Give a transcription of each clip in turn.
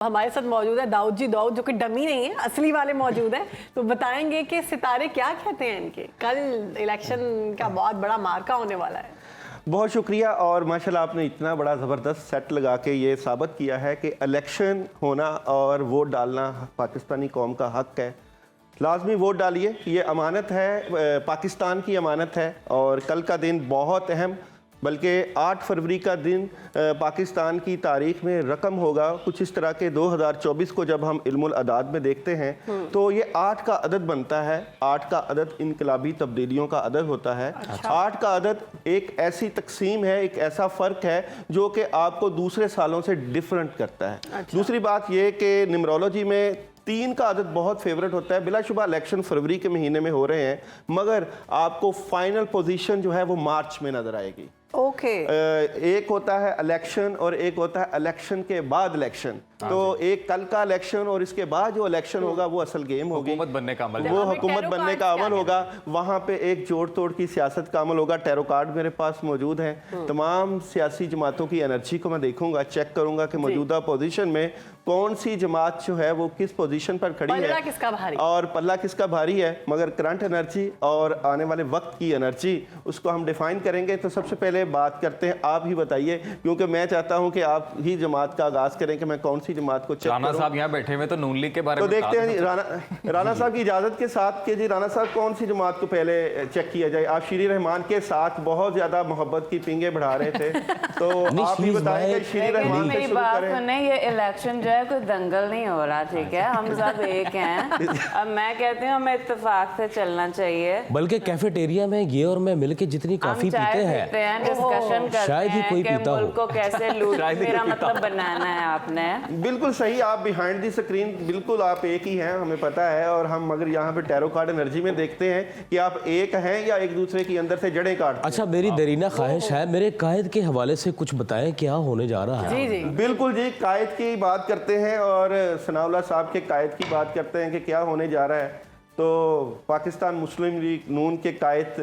हमारे साथ मौजूद है दाऊद जी, दाऊद जो कि डमी नहीं है, असली वाले मौजूद है। तो बताएंगे कि सितारे क्या कहते हैं इनके। कल इलेक्शन का बहुत बड़ा मार्का होने वाला है। बहुत शुक्रिया। और माशाल्लाह आपने इतना बड़ा ज़बरदस्त सेट लगा के ये साबित किया है कि इलेक्शन होना और वोट डालना पाकिस्तानी कौम का हक़ है। लाजमी वोट डालिए, ये अमानत है, पाकिस्तान की अमानत है। और कल का दिन बहुत अहम, बल्कि 8 फरवरी का दिन पाकिस्तान की तारीख में रकम होगा कुछ इस तरह के 2024 को जब हम इल्मुल अदाद में देखते हैं तो ये 8 का अदद बनता है। 8 का अदद इनकलाबी तब्दीलियों का अदद होता है। 8 का अदद एक ऐसी तकसीम है, एक ऐसा फ़र्क है जो कि आपको दूसरे सालों से डिफरेंट करता है। दूसरी बात ये कि न्यूमरोलॉजी में 3 का अदद बहुत फेवरेट होता है। बिलाशुबा इलेक्शन फरवरी के महीने में हो रहे हैं, मगर आपको फाइनल पोजीशन जो है वो मार्च में नजर आएगी। ओके। एक होता है इलेक्शन और एक होता है इलेक्शन के बाद इलेक्शन। तो एक कल का इलेक्शन और इसके बाद जो इलेक्शन होगा वो असल गेम होगी, हुकूमत बनने का अमल, वो हुकूमत बनने का अमल होगा। वहाँ पे एक जोड़ तोड़ की सियासत का अमल होगा। टैरो कार्ड मेरे पास मौजूद हैं। तमाम सियासी जमातों की एनर्जी को मैं देखूंगा, चेक करूंगा कि मौजूदा पोजीशन में कौन सी जमात जो है वो किस पोजीशन पर खड़ी है किसका भारी और पल्ला किसका भारी है। मगर करंट एनर्जी और आने वाले वक्त की एनर्जी उसको हम डिफाइन करेंगे। तो सबसे पहले बात करते हैं, आप ही बताइए, क्योंकि मैं चाहता हूं कि आप ही जमात का आगाज करें कि मैं कौन सी जमात को चेक राणा साहब यहाँ बैठे हुए तो नून लीग के बारे तो में देखते हैं राणा साहब की इजाजत के साथ कि जी राणा साहब कौन सी जमात को पहले चेक किया जाए। आप शीरी रहमान के साथ बहुत ज्यादा मोहब्बत की पिंगे बढ़ा रहे थे, तो आप ही बताएंगे शीरी रहमान से शुरू करें। ये इलेक्शन जो है कोई दंगल नहीं हो रहा, ठीक है, हम सब एक हैं। अब मैं कहती हूँ हमें इत्तेफाक से चलना चाहिए। बल्कि कैफेटेरिया में ये और मैं मिलके जितनी कॉफी पीते हैं डिस्कशन करते शायद ही कोई हैं पीता हो। मुल्क को कैसे लूट मेरा मतलब बनाना है आपने। बिल्कुल सही, आप बिहाइंड दी स्क्रीन बिल्कुल आप एक ही हैं, हमें पता है। और हम मगर यहाँ पे टैरो कार्ड एनर्जी में देखते हैं कि आप एक हैं या एक दूसरे की अंदर से जड़ें काटते हैं। अच्छा, मेरी दरीना ख्वाहिश है मेरे कायद के हवाले से कुछ बताएं, क्या होने जा रहा है। जी जी बिल्कुल जी, कायद की बात करते हैं और सनाउल्लाह साहब के कायद की बात करते हैं कि क्या होने जा रहा है। तो पाकिस्तान मुस्लिम लीग नून के कायद,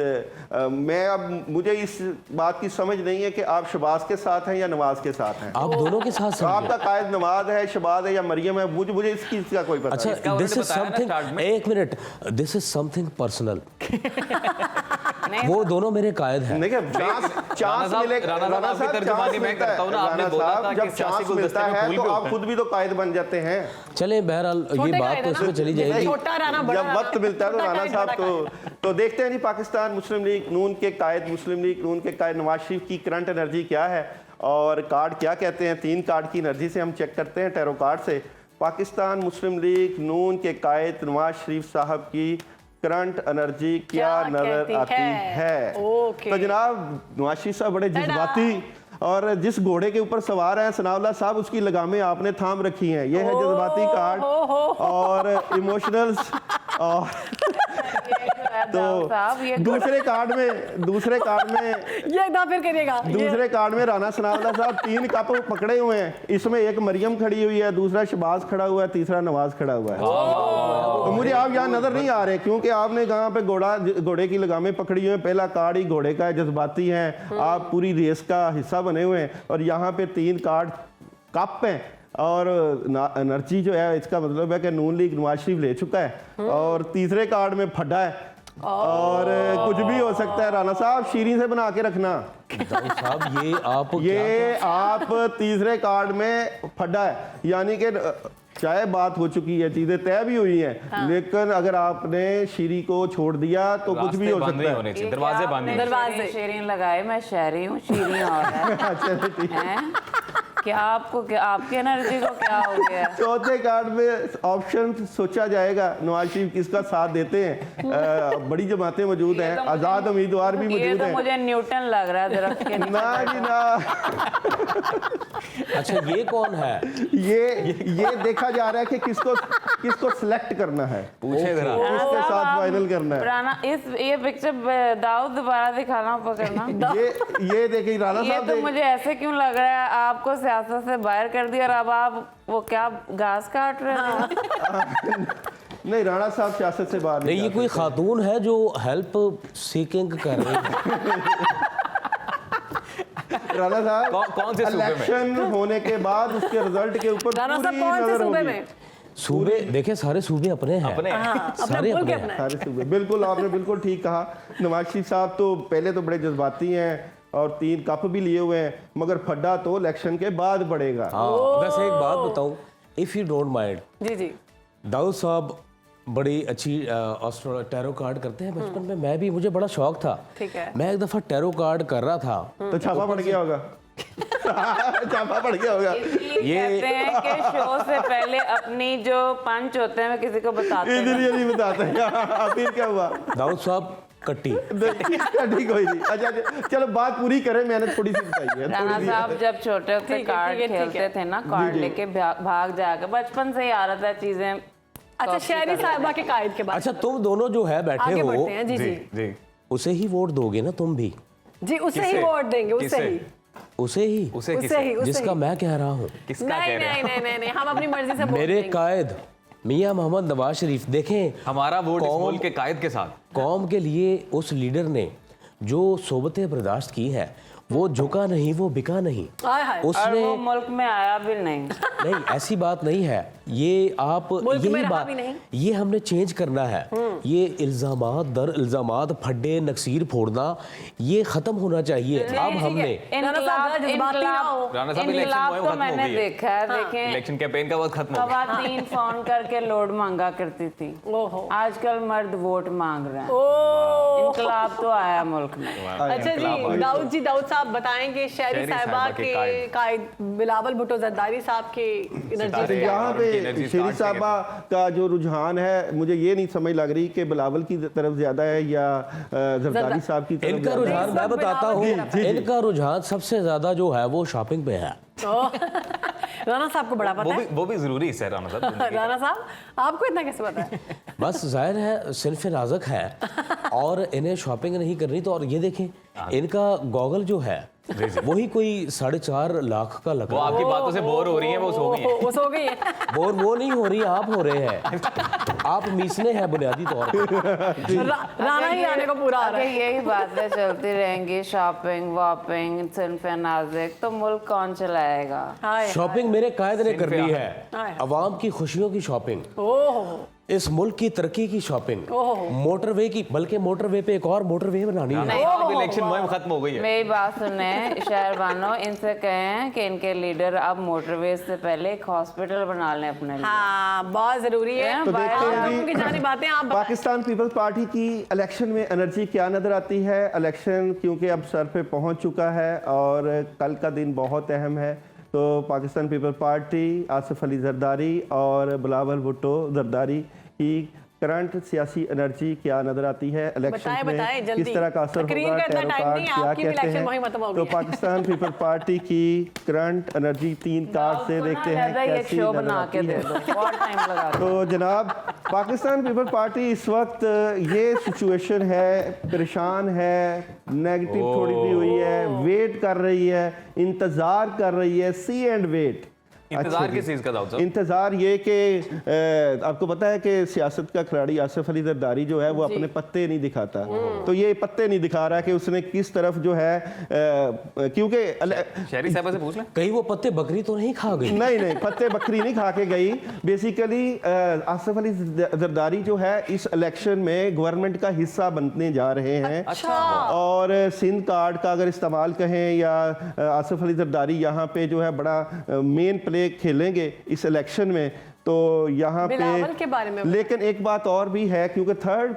मैं अब मुझे इस बात की समझ नहीं है कि आप शबाज के साथ हैं या नवाज के साथ हैं। आप दोनों के साथ आपका कायद नवाज है, शबाज है या मरियम है, मुझे इसका कोई पता नहीं। अच्छा, दिस इज समथिंग, एक minute, this is something personal. वो दोनों मेरे कायद हैं। देखिए चांस मिले, राणा साहब तर्जुमानी मैं करता हूं ना, आपने बोला था कि चांस मिलता है तो आप खुद भी तो कायद बन जाते हैं। चले बहरहाल ये बात तो इसमें चली जाएगी, जब वक्त मिलता है तो राणा साहब तो देखते हैं जी पाकिस्तान मुस्लिम लीग नून के कायद, मुस्लिम लीग नून के कायद नवाज शरीफ की करंट एनर्जी क्या है और कार्ड क्या कहते हैं। 3 कार्ड की एनर्जी से हम चेक करते हैं टैरो कार्ड से। पाकिस्तान मुस्लिम लीग नून के कायद नवाज शरीफ साहब की करंट एनर्जी क्या नजर आती है। तो जनाब नवाज शरीफ साहब बड़े जज्बाती और जिस घोड़े के ऊपर सवार हैं सनाउल्लाह साहब, उसकी लगामें आपने थाम रखी हैं। ये है जज्बाती कार्ड और इमोशनल्स। और तो दूसरे कार्ड में ये एक फिर करिएगा। दूसरे कार्ड में राणा सनाउल्लाह साहब 3 कप पकड़े हुए हैं। इसमें एक मरियम खड़ी हुई है, दूसरा शबाज खड़ा हुआ है, तीसरा नवाज खड़ा हुआ है। तो मुझे आप यहाँ नजर नहीं आ रहे क्योंकि आपने कहाँ पे घोड़े की लगामें पकड़ी हुई है। पहला कार्ड ही घोड़े का है, जज्बाती हैं, आप पूरी रेस का हिस्सा बने हुए हैं। और यहाँ पे 3 कार्ड कप हैं और एनर्जी जो है, इसका मतलब है कि नून लीग नवाज शरीफ ले चुका है। और तीसरे कार्ड में फड्डा है और कुछ भी हो सकता है। राणा साहब शीरी से बना के रखना साहब, ये आप तीसरे कार्ड में फड्डा है, यानी कि चाहे बात हो चुकी है, चीजें तय भी हुई हैं, लेकिन अगर आपने शीरी को छोड़ दिया तो कुछ भी हो सकता है। दरवाजे बंद, शीरी लगाए, मैं शहरी हूँ, शीरी और है। क्या आपकी एनर्जी को क्या हो गया। चौथे कार्ड में ऑप्शन सोचा जाएगा, नवाज शरीफ किसका साथ देते हैं। बड़ी जमातें मौजूद हैं, आजाद उम्मीदवार भी मौजूद हैं। मुझे न्यूटन लग रहा है दरख्त के ना जी ना। अच्छा, ये कौन है। ये देखा जा रहा है कि किसको सिलेक्ट करना है, किसके साथ फाइनल करना है। ये पिक्चर दाऊद दोबारा दिखाना पकड़ना। ये देखिए राणा साहब, तो मुझे ऐसे क्यों लग रहा है आपको सियासत से बाहर कर दिया और अब आप वो क्या घास काट रहे हैं। नहीं, राणा साहब सियासत से बाहर नहीं, ये कोई खातून है जो हेल्प सीकिंग कर रही है। राणा साहब कौन से सूबे में? इलेक्शन होने के बाद उसके रिजल्ट के ऊपर राणा साहब पूरी कौन से नजर सूबे होगी। में? सूबे देखे सारे सूबे अपने हैं, अपने अपने सारे मुल्क अपने अपना है। सारे सूबे बिल्कुल, आपने बिल्कुल ठीक कहा। नवाज शरीफ साहब तो पहले तो बड़े जज्बाती हैं और 3 कप भी लिए हुए हैं, मगर फड्डा तो इलेक्शन के बाद पड़ेगा। हाँ, वैसे एक बात बताऊं, इफ यू डोंट माइंड, जी जी दाऊद साहब बड़ी अच्छी टैरो कार्ड करते हैं। बचपन में मैं भी, मुझे बड़ा शौक था। ठीक है। मैं एक दफा टैरो कार्ड कर रहा था, तो छापा पड़ गया होगा। छापा पड़ गया होगा। ये कहते हैं कि शो से पहले अपनी जो पंच होते हैं मैं किसी को बताते हैं। इसलिए नहीं बताते हैं। फिर क्या हुआ? दाऊद साहब कट्टी। ठीक कोई नहीं। अच्छा चलो बात पूरी करें, मैंने थोड़ी सी बताई है। राणा साहब जब छोटे होते ठीक है, कार्ड ठीक है, ठीक खेलते है। थे ना, कार्ड लेके भाग जाकर, बचपन से ही आ रहा था चीजें। अच्छा, कॉपी शहरी कर साहिबा के कायद के बाद अच्छा, तुम दोनों जो है बैठे आगे हो, बढ़ते हैं। जी जी जी जी उसे ही वोट दोगे ना तुम भी? जी, उसे ही किसे? वोट देंगे, उसे किसे? ही उसे ही उसे उसे किसे ही उसे जिसका ही। मैं कह रहा हूँ। किसका नहीं कह रहे नहीं हैं? नहीं नहीं, हम अपनी मर्जी से वोट मेरे देंगे। कायद मियां मोहम्मद नवाज शरीफ, देखें हमारा वोट इस कौम- मुल्क के कायद के साथ। कौम के लिए उस लीडर ने जो सोबतें बर्दाश्त की है, वो झुका नहीं, वो बिका नहीं। हाय हाय। और उसने वो मुल्क में आया भी नहीं। नहीं, ऐसी बात नहीं है ये। आप मुल्क में यही रहा बात, भी नहीं। ये हमने चेंज करना है। ये इल्जामात दर इल्जामात, फड्डे नक्सीर फोड़ना, ये खत्म होना चाहिए। अब ठीक है। हमने राणा साहब जरा जज्बाती ना हो। राणा साहब इलेक्शन इनकलाब मुहिम तो खत्म हो मैंने गई है। देखा है। देखें, इलेक्शन कैंपेन का वक्त खत्म हो गया। खवातीन फोन करके लोड मांगा करती थी, ओहो आजकल मर्द वोट मांग रहे हैं। ओ इनकलाब तो आया मुल्क में। अच्छा जी, दाऊद साहब बताएंगे शहरी साहिबा के कायद बिलावल भुट्टो जरदारी साहब के एनर्जी सितारे। से। यहाँ और उनकी पे energy शेरी start से साहबा का जो रुझान है, मुझे ये नहीं समझ लग रही कि बिलावल की तरफ ज्यादा है या जरदारी साहब की तरफ इनका ज्यादा है। रुझान मैं बताता हूँ। इनका रुझान सबसे ज्यादा जो है वो शॉपिंग पे है। राणा साहब को बड़ा पता है। वो भी जरूरी हिस्सा है राणा साहब। राणा साहब आपको इतना कैसे पता है? बस जाहिर है सिर्फ नाजक है और इन्हें शॉपिंग नहीं करनी। तो और ये देखें, इनका गॉगल जो है वही कोई 4.5 लाख का लग वो रहा है। आपकी बातों से बोर हो रही है, वो सो गई है। वो सो गई है। और वो नहीं हो रही, आप हो रहे हैं। आप मीसने हैं बुनियादी तौर पर। राणा ही आने को पूरा आ रहा अगर है। यही बातें चलती रहेंगी, शॉपिंग वॉपिंग सिर्फ नाजिक, तो मुल्क कौन चलाएगा? हाय शॉपिंग मेरे कायद ने करनी है। हाय। अवाम की खुशियों की शॉपिंग, ओहो इस मुल्क की तरक्की की शॉपिंग, मोटरवे की, बल्कि मोटरवे पे एक और मोटरवे बनानी है। राणा साहब इलेक्शन मुहिम खत्म हो गई है। मेरी बात सुने शहरबानो, इनसे कहें कि इनके लीडर अब मोटरवेज से पहले एक हॉस्पिटल बना लें अपने लिए। हाँ, बहुत जरूरी है। तो देखते और हैं जी, उनकी जानी बातें आप बताएं। पाकिस्तान पीपल्स पार्टी की इलेक्शन में एनर्जी क्या नजर आती है। इलेक्शन क्योंकि अब सर पे पहुंच चुका है और कल का दिन बहुत अहम है, तो पाकिस्तान पीपल्स पार्टी, आसिफ अली जरदारी और बिलावल भुट्टो जरदारी की करंट सियासी एनर्जी क्या नजर आती है। इलेक्शन में बताएं, जल्दी। किस तरह का असर तकरीर होगा, का इतना टैरो टाइम कार्ड नहीं है, क्या आपकी भी कहते इलेक्शन मुहिम खत्म हो हैं। गई तो है। पाकिस्तान पीपल्स पार्टी की करंट एनर्जी 3 कार्ड से देखते हैं एक कैसी शो नजर बना के आती दे है। दो, बहुत टाइम लगा दो। तो जनाब, पाकिस्तान पीपल्स पार्टी इस वक्त ये सिचुएशन है, परेशान है, नेगेटिव थोड़ी सी हुई है, वेट कर रही है, इंतजार कर रही है, सी एंड वेट। इंतजार किस चीज का दाऊद साहब? इंतजार ये कि आपको पता है कि सियासत का खिलाड़ी आसिफ अली जरदारी जो है वो अपने पत्ते नहीं दिखाता। तो ये पत्ते नहीं दिखा रहा कि उसने किस तरफ जो है, क्योंकि शहरी साहब से पूछ लें। कहीं वो पत्ते बकरी तो नहीं खा गई? नहीं, पत्ते बकरी नहीं खा के गई। बेसिकली आसिफ अली जरदारी जो है इस इलेक्शन में गवर्नमेंट का हिस्सा बनने जा रहे हैं। और सिंध कार्ड का अगर इस्तेमाल कहें या आसिफ अली जरदारी यहाँ पे जो है बड़ा मेन प्ले खेलेंगे इस इलेक्शन में, तो यहाँ बिलावल के बारे में पे लेकिन एक बात और भी है, क्योंकि थर्ड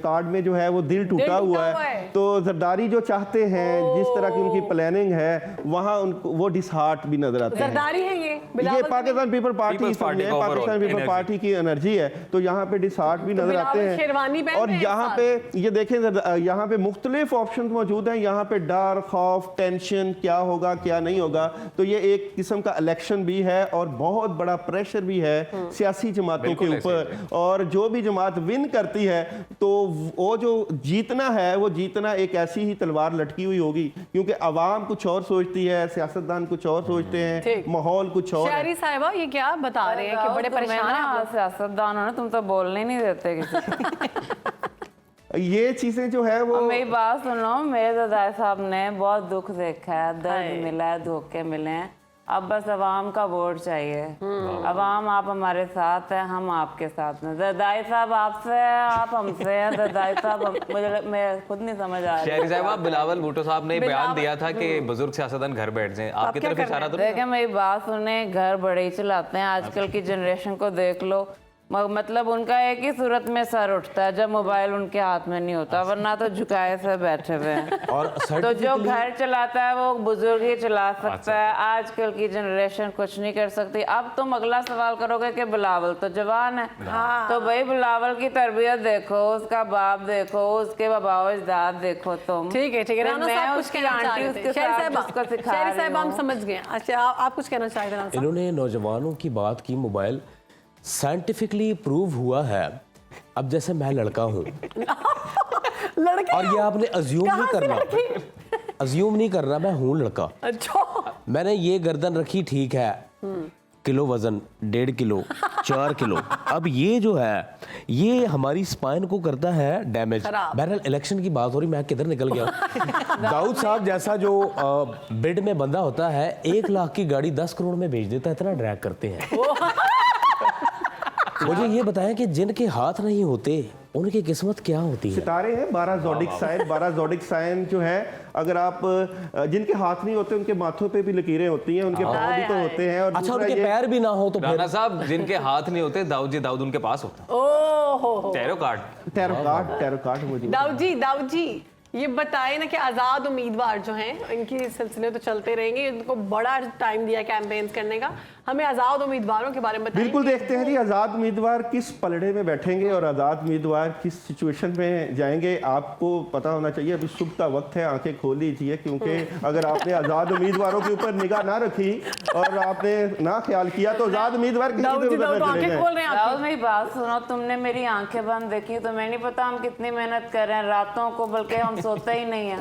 कार्ड में जो है वो दिल टूटा हुआ है। तो जरदारी जो चाहते हैं, जिस तरह की उनकी प्लानिंग है, वहाँ उनको वो डिसहार्ट भी नजर आते हैं। जरदारी है ये ये Pakistan people party peoples party का Pakistan overall people energy। Party की एनर्जी है, तो यहाँ पे डिसहार्ट भी नजर आते बिलावल शेरवानी हैं। पहन और रहे हैं यहाँ इस पे ये देखें, यहाँ पे मुख्तलिफ ऑप्शन मौजूद हैं। यहाँ पे डर, खौफ, टेंशन, क्या होगा क्या नहीं होगा। तो ये एक किस्म का इलेक्शन भी है और बहुत बड़ा प्रेशर भी है सियासी जमातों के बिल्कुल ऐसे ही ऊपर। और जो भी जमात विन करती है, तो वो जो जीतना है, वो जीतना एक ऐसी ही तलवार लटकी हुई होगी, क्योंकि आवाम कुछ और सोचती है, सियासतदान कुछ और सोचते हैं, ठीक। माहौल कुछ और है। शहरी साहिबा ये क्या बता रहे हैं कि बड़े तुम्हें परेशान हैं ना आप लोग? सियासतदान हो ना, तुम तो बोलने ही नहीं देते किसी को। ये चीजें जो है वो और मेरी बात सुनो, मेरे दादा साहब ने बहुत दुख देखा है, दर्द मिला है, धोखे मिले हैं। अब बस अवाम का वोट चाहिए। अवाम, आप हमारे साथ हैं, हम आपके साथ हैं। दरदाई साहब आपसे हैं, आप हमसे हैं। दरदाई साहब मुझे, मैं खुद नहीं समझ आ रही। शहरी साहब, बिलावल भुट्टो साहब ने बयान दिया था कि बुजुर्ग सियासतदान घर बैठ जाएं, आपकी तरफ इशारा तो नहीं? देखिए मेरी बात सुने, घर बड़े ही चलाते हैं। आजकल की जनरेशन को देख लो, मतलब उनका एक ही सूरत में सर उठता है जब मोबाइल उनके हाथ में नहीं होता, वरना तो झुकाए से बैठे हुए हैं। और तो जो घर चलाता है वो बुजुर्ग ही चला सकता है। आजकल की जनरेशन कुछ नहीं कर सकती। अब तुम अगला सवाल करोगे कि बिलावल तो जवान है, तो भाई बिलावल की तरबियत देखो, उसका बाप देखो, उसके बाबा अजदाद देखो तुम। ठीक है, ठीक है। राना साहब कुछ कहना चाह रहे थे। शहरी साहब हम समझ गए। अच्छा, आप कुछ कहना चाह रहे थे राना साहब? इन्होंने नौजवानों की बात की, मोबाइल साइंटिफिकली प्रूव हुआ है। अब जैसे मैं लड़का हूँ लड़के और ये आपने अज्यूम नहीं करना, अज्यूम नहीं करना, मैं हूँ लड़का। अच्छा, मैंने ये गर्दन रखी, ठीक है, किलो वजन, 1.5 किलो, 4 किलो। अब ये जो है ये हमारी स्पाइन को करता है डैमेज। बहरहाल इलेक्शन की बात हो रही, मैं किधर निकल गया। दाऊद साहब जैसा जो बिड में बंदा होता है, 1 लाख की गाड़ी 10 करोड़ में बेच देता है, इतना ड्रैग करते हैं। मुझे ये बताएं कि जिनके हाथ नहीं होते उनकी किस्मत क्या होती है? सितारे हैं 12 ज़ोडिक साइन। 12 ज़ोडिक साइन जो है, अगर आप जिनके हाथ नहीं होते उनके माथों पे भी लकीरें होती हैं, उनके पाँव भी तो होते हैं। और अच्छा, उनके पैर भी ना हो तो फिर? राना साहब, जिनके हाथ नहीं होते, दाऊद उनके पास होता है। ओहो, टैरो कार्ड टैरो कार्ड मुझे दाऊद जी ये बताएं ना कि आज़ाद उम्मीदवार जो हैं, इनकी सिलसिले तो चलते रहेंगे, इनको बड़ा टाइम दिया कैंपेन्स करने का, हमें आज़ाद उम्मीदवारों के बारे में बताएं। बिल्कुल, देखते हैं जी आज़ाद उम्मीदवार किस पलड़े में बैठेंगे और आज़ाद उम्मीदवार किस सिचुएशन में जाएंगे। आपको पता होना चाहिए, अभी सुबह का वक्त है, आंखें खोल लीजिए, क्योंकि अगर आपने आज़ाद उम्मीदवारों के ऊपर निगाह ना रखी और आपने ना ख्याल किया तो आज़ाद उम्मीदवार किसी दाऊद जी, उधर दाऊद चले आंखें जाएं। खोल रहे हैं दाऊद, आपकी। मेरी बात सुनो, तुमने मेरी आंखें बंद देखी तो मैं नहीं पता हम कितनी मेहनत कर रहे हैं रातों को, बल्कि हम सोते ही नहीं है।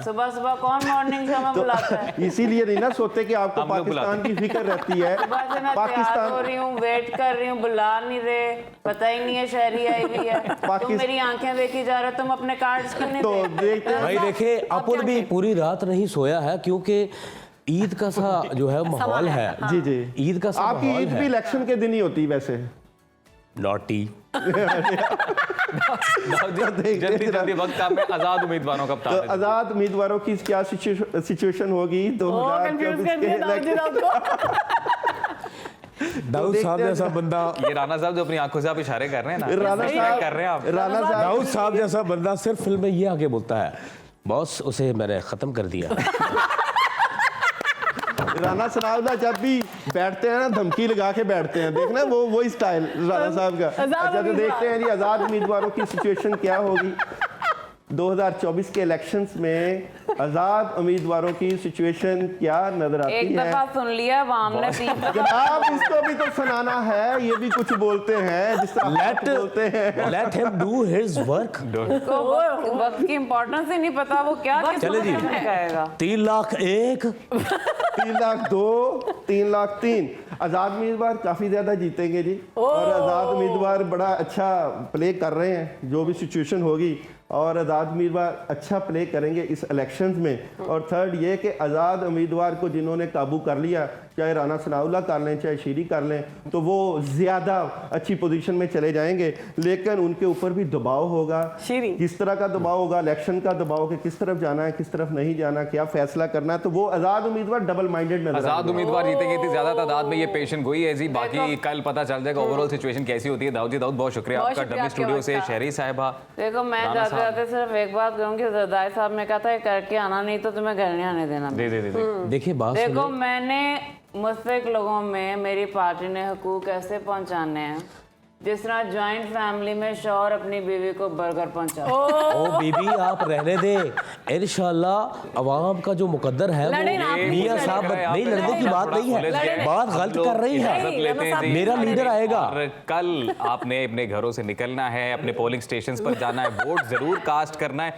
सुबह सुबह कौन मॉर्निंग शो में बुलाता है? इसीलिए नहीं ना सोते कि आपको हम लोग पाकिस्तान की फिक्र रहती है। सुबह से मैं तैयार हो रही हूँ, वेट कर रही हूँ, बुला नहीं रहे, पता ही नहीं है शहरी आई हुई है। तुम मेरी आंखें देखी जा रहे हो, तुम अपने कार्ड्स क्यों नहीं तो देखते? देखते हैं भाई देखिए, अपन भी पूरी रात नहीं सोया है, क्योंकि ईद का सा जो है माहौल है। जी जी, ईद का सा आपकी माहौल ईद भी है। इलेक्शन के दिन ही होती है वैसे। नॉटी जल्दी जल्दी वक्त काम में आजाद उम्मीदवारों का तो बता दें। आज़ाद उम्मीदवारों की क्या सिचुएशन होगी कंफ्यूज कर दिया दाऊद जी, दाऊद को। दाऊद साहब जैसा बंदा, ये राना साहब जो अपनी आंखों से आप इशारे कर रहे हैं ना, राना सही साहब कर रहे हैं आप। राना साहब दाऊद साहब जैसा बंदा सिर्फ फिल्म में ये आगे बोलता है, बॉस उसे मैंने खत्म कर दिया। राना सनाउल्लाह जब भी बैठते हैं ना, धमकी लगा के बैठते हैं, देखना वो स्टाइल राना साहब का। अच्छा, तो देखते हैं जी आज़ाद उम्मीदवारों की सिचुएशन क्या होगी 2024 के इलेक्शंस में। आज़ाद उम्मीदवारों की सिचुएशन क्या नजर आती एक है? दफा सुन लिया अवाम ने, 3 दफा। जनाब, इसको भी तो सुनाना है, ये भी कुछ बोलते हैं जिस तरह आप बोलते हैं। Let him do his work. उसको वक्त की इम्पोर्टेंस ही नहीं पता, वो क्या चले जी। कहेगा। 3,01,000 3,02,000 3,03,000 आज़ाद उम्मीदवार काफ़ी ज़्यादा जीतेंगे जी। और आज़ाद उम्मीदवार बड़ा अच्छा प्ले कर रहे हैं, जो भी सिचुएशन होगी, और आज़ाद उम्मीदवार अच्छा प्ले करेंगे इस इलेक्शंस में। और थर्ड ये कि आज़ाद उम्मीदवार को जिन्होंने काबू कर लिया, चाहे राना सनाउल्लाह कर लें चाहे शीरी कर लें, तो वो ज़्यादा अच्छी पोजीशन में चले जाएंगे। लेकिन उनके ऊपर भी दबाव होगा, शीरी किस तरह का दबाव होगा, इलेक्शन का दबाव कि किस तरफ जाना है किस तरफ नहीं जाना, क्या फैसला करना है। तो वो आज़ाद उम्मीदवार डबल माइंडेड नजर आजाद आएंगे। उम्मीदवार जीतेंगे, इतनी ज्यादा तादाद में ये पेशेंट गोई है जी। बाकी कल पता चल जाएगा ओवरऑल सिचुएशन कैसी होती है। दाऊद जी, दाऊद बहुत शुक्रिया बहुत आपका शुक्रिया डमी आपके स्टूडियो वक्त से। का। शहरी साहिबा, देखो, मैं राना जाते साहब। जाते सिर्फ एक बात कहूँगी, जरदाई साहब ने कहा था करके आना, नहीं तो तुम्हें घर नहीं आने देना। दे दे दे दे। देखिए बात देखो, सुनिए। मैंने मुस्तक लोगों में मेरी पार्टी ने हुकूक ऐसे पहुंचाने हैं जिस तरह जॉइंट फैमिली में शौहर अपनी बीवी को बर्गर पहुंचा। ओ बीबी, आप रहने दें, इंशाल्लाह अवाम का जो मुकद्दर है लड़े ना, वो आप मियां लड़े साहब, ना। नहीं लड़ने की बात नहीं है, बात गलत कर रही इजाजत लेते हैं है। जी। मेरा लीडर आएगा। और कल आपने अपने घरों से निकलना है, अपने पोलिंग स्टेशंस पर जाना है, वोट जरूर कास्ट करना है।